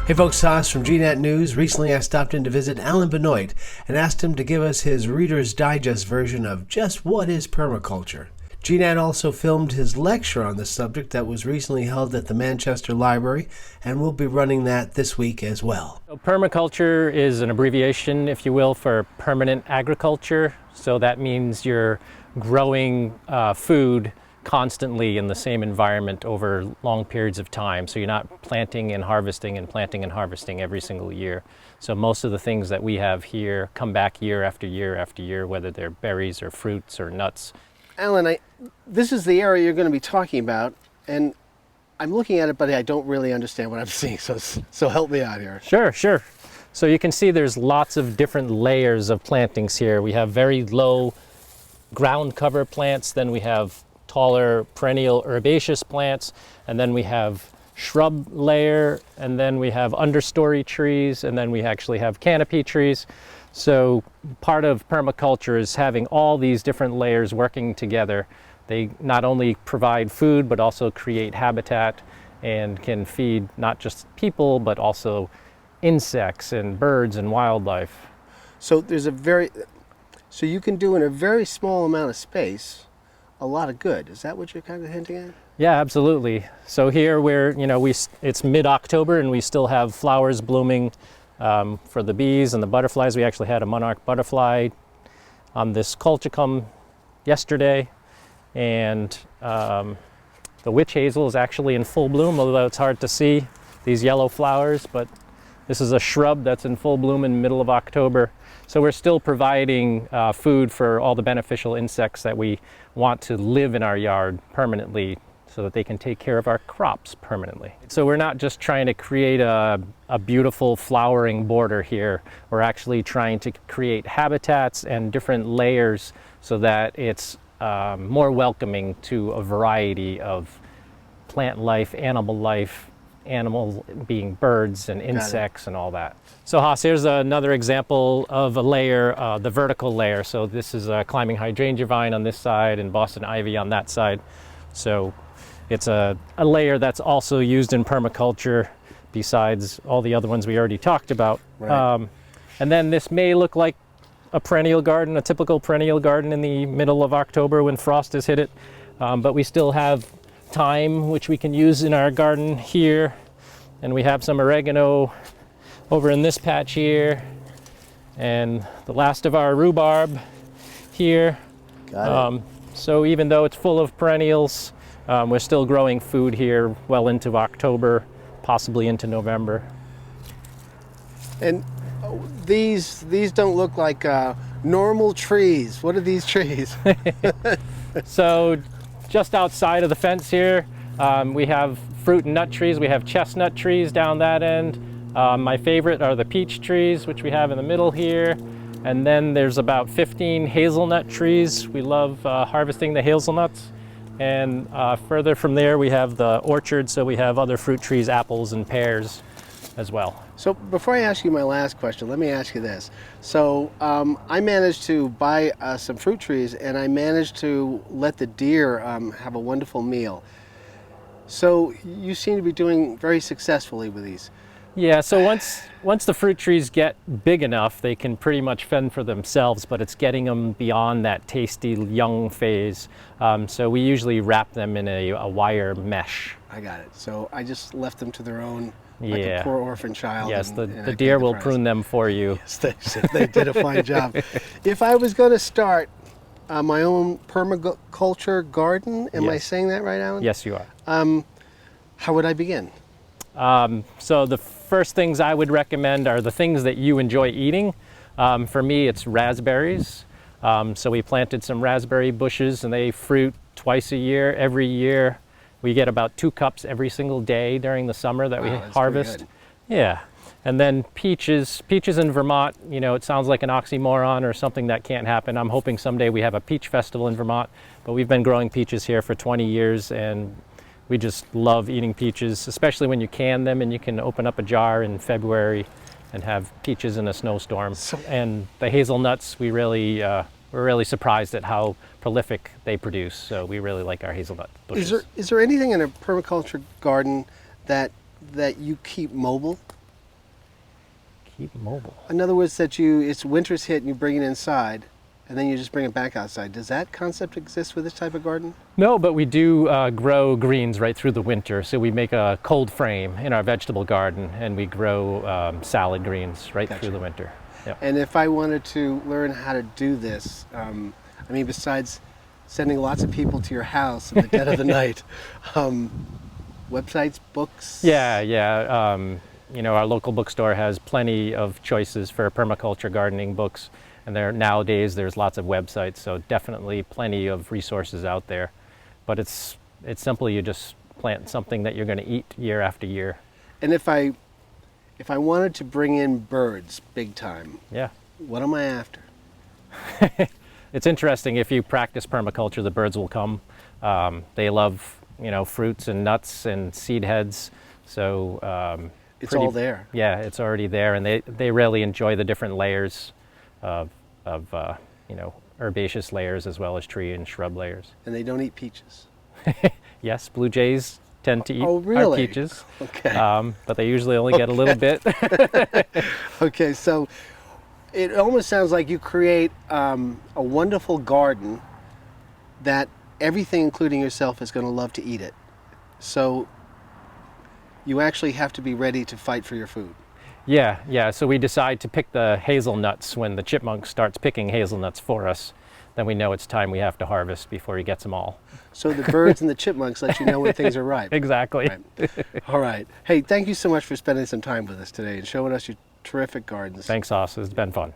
Hey folks, Haas from GNAT News. Recently I stopped in to visit Alan Benoit and asked him to give us his Reader's Digest version of just what is permaculture. GNAT also filmed his lecture on this subject that was recently held at the Manchester Library, and we'll be running that this week as well. So permaculture is an abbreviation, if you will, for permanent agriculture. So that means you're growing food constantly in the same environment over long periods of time. So you're not planting and harvesting every single year. So most of the things that we have here come back year after year after year, whether they're berries or fruits or nuts. Alan, this is the area you're going to be talking about, and I'm looking at it, but I don't really understand what I'm seeing, so help me out here. Sure. So you can see there's lots of different layers of plantings here. We have very low ground cover plants, then we have taller perennial herbaceous plants, and then we have shrub layer, and then we have understory trees, and then we actually have canopy trees. So part of permaculture is having all these different layers working together. They not only provide food, but also create habitat and can feed not just people, but also insects and birds and wildlife. So so you can do in a very small amount of space a lot of good. Is that what you're kind of hinting at? Yeah, absolutely. So here it's mid-October and we still have flowers blooming for the bees and the butterflies. We actually had a monarch butterfly on this colchicum yesterday, and the witch hazel is actually in full bloom, although it's hard to see these yellow flowers, but this is a shrub that's in full bloom in the middle of October. So we're still providing food for all the beneficial insects that we want to live in our yard permanently, so that they can take care of our crops permanently. So we're not just trying to create a beautiful flowering border here. We're actually trying to create habitats and different layers so that it's more welcoming to a variety of plant life, animals being birds and insects and all that. So Haas, here's another example of a layer, the vertical layer. So this is a climbing hydrangea vine on this side and Boston ivy on that side. So it's a layer that's also used in permaculture besides all the other ones we already talked about. Right. And then this may look like a perennial garden, a typical perennial garden in the middle of October when frost has hit it. But we still have thyme, which we can use in our garden here. And we have some oregano over in this patch here. And the last of our rhubarb here. Got it. So even though it's full of perennials, we're still growing food here well into October, possibly into November. And these don't look like normal trees. What are these trees? So just outside of the fence here, we have fruit and nut trees. We have chestnut trees down that end. My favorite are the peach trees, which we have in the middle here. And then there's about 15 hazelnut trees. We love harvesting the hazelnuts. And further from there, we have the orchard, so we have other fruit trees, apples and pears as well. So before I ask you my last question, let me ask you this. So I managed to buy some fruit trees, and I managed to let the deer have a wonderful meal. So you seem to be doing very successfully with these. Yeah, so once the fruit trees get big enough, they can pretty much fend for themselves, but it's getting them beyond that tasty young phase. So we usually wrap them in a wire mesh. I got it. So I just left them to their own, like Yeah. a poor orphan child. Yes, and the I paid deer will price. prune them for you. Yes, they did a fine job. If I was going to start my own permaculture garden, am I Yes. saying that right, Alan? Yes, you are. How would I begin? So the first things I would recommend are the things that you enjoy eating. For me, it's raspberries. So we planted some raspberry bushes and they fruit twice a year. Every year we get about 2 cups every single day during the summer that we Wow, that's harvest. pretty Yeah. And then peaches in Vermont, you know, it sounds like an oxymoron or something that can't happen. I'm hoping someday we have a peach festival in Vermont, but we've been growing peaches here for 20 years and we just love eating peaches, especially when you can them and you can open up a jar in February and have peaches in a snowstorm. And the hazelnuts, we're really surprised at how prolific they produce. So we really like our hazelnut bushes. Is there anything in a permaculture garden that you keep mobile? Keep mobile. In other words, that it's winter's hit and you bring it inside, and then you just bring it back outside. Does that concept exist with this type of garden? No, but we do grow greens right through the winter. So we make a cold frame in our vegetable garden, and we grow salad greens right through the winter. Yep. And if I wanted to learn how to do this, I mean, besides sending lots of people to your house in the dead of the night, websites, books? Yeah. You know, our local bookstore has plenty of choices for permaculture gardening books. And nowadays there's lots of websites, so definitely plenty of resources out there. But it's simple. You just plant something that you're going to eat year after year. And if I wanted to bring in birds big time, yeah, what am I after? It's interesting. If you practice permaculture, the birds will come. They love, you know, fruits and nuts and seed heads. So it's all there. Yeah, it's already there, and they really enjoy the different layers of you know, herbaceous layers as well as tree and shrub layers. And they don't eat peaches? Yes, blue jays tend to eat really? our peaches. Okay. But they usually only get a little bit. Okay, so it almost sounds like you create a wonderful garden that everything, including yourself, is going to love to eat it. So you actually have to be ready to fight for your food. Yeah. So we decide to pick the hazelnuts when the chipmunk starts picking hazelnuts for us. Then we know it's time we have to harvest before he gets them all. So the birds and the chipmunks let you know when things are ripe. Exactly. Right. All right. Hey, thank you so much for spending some time with us today and showing us your terrific gardens. Thanks, Os. It's been fun.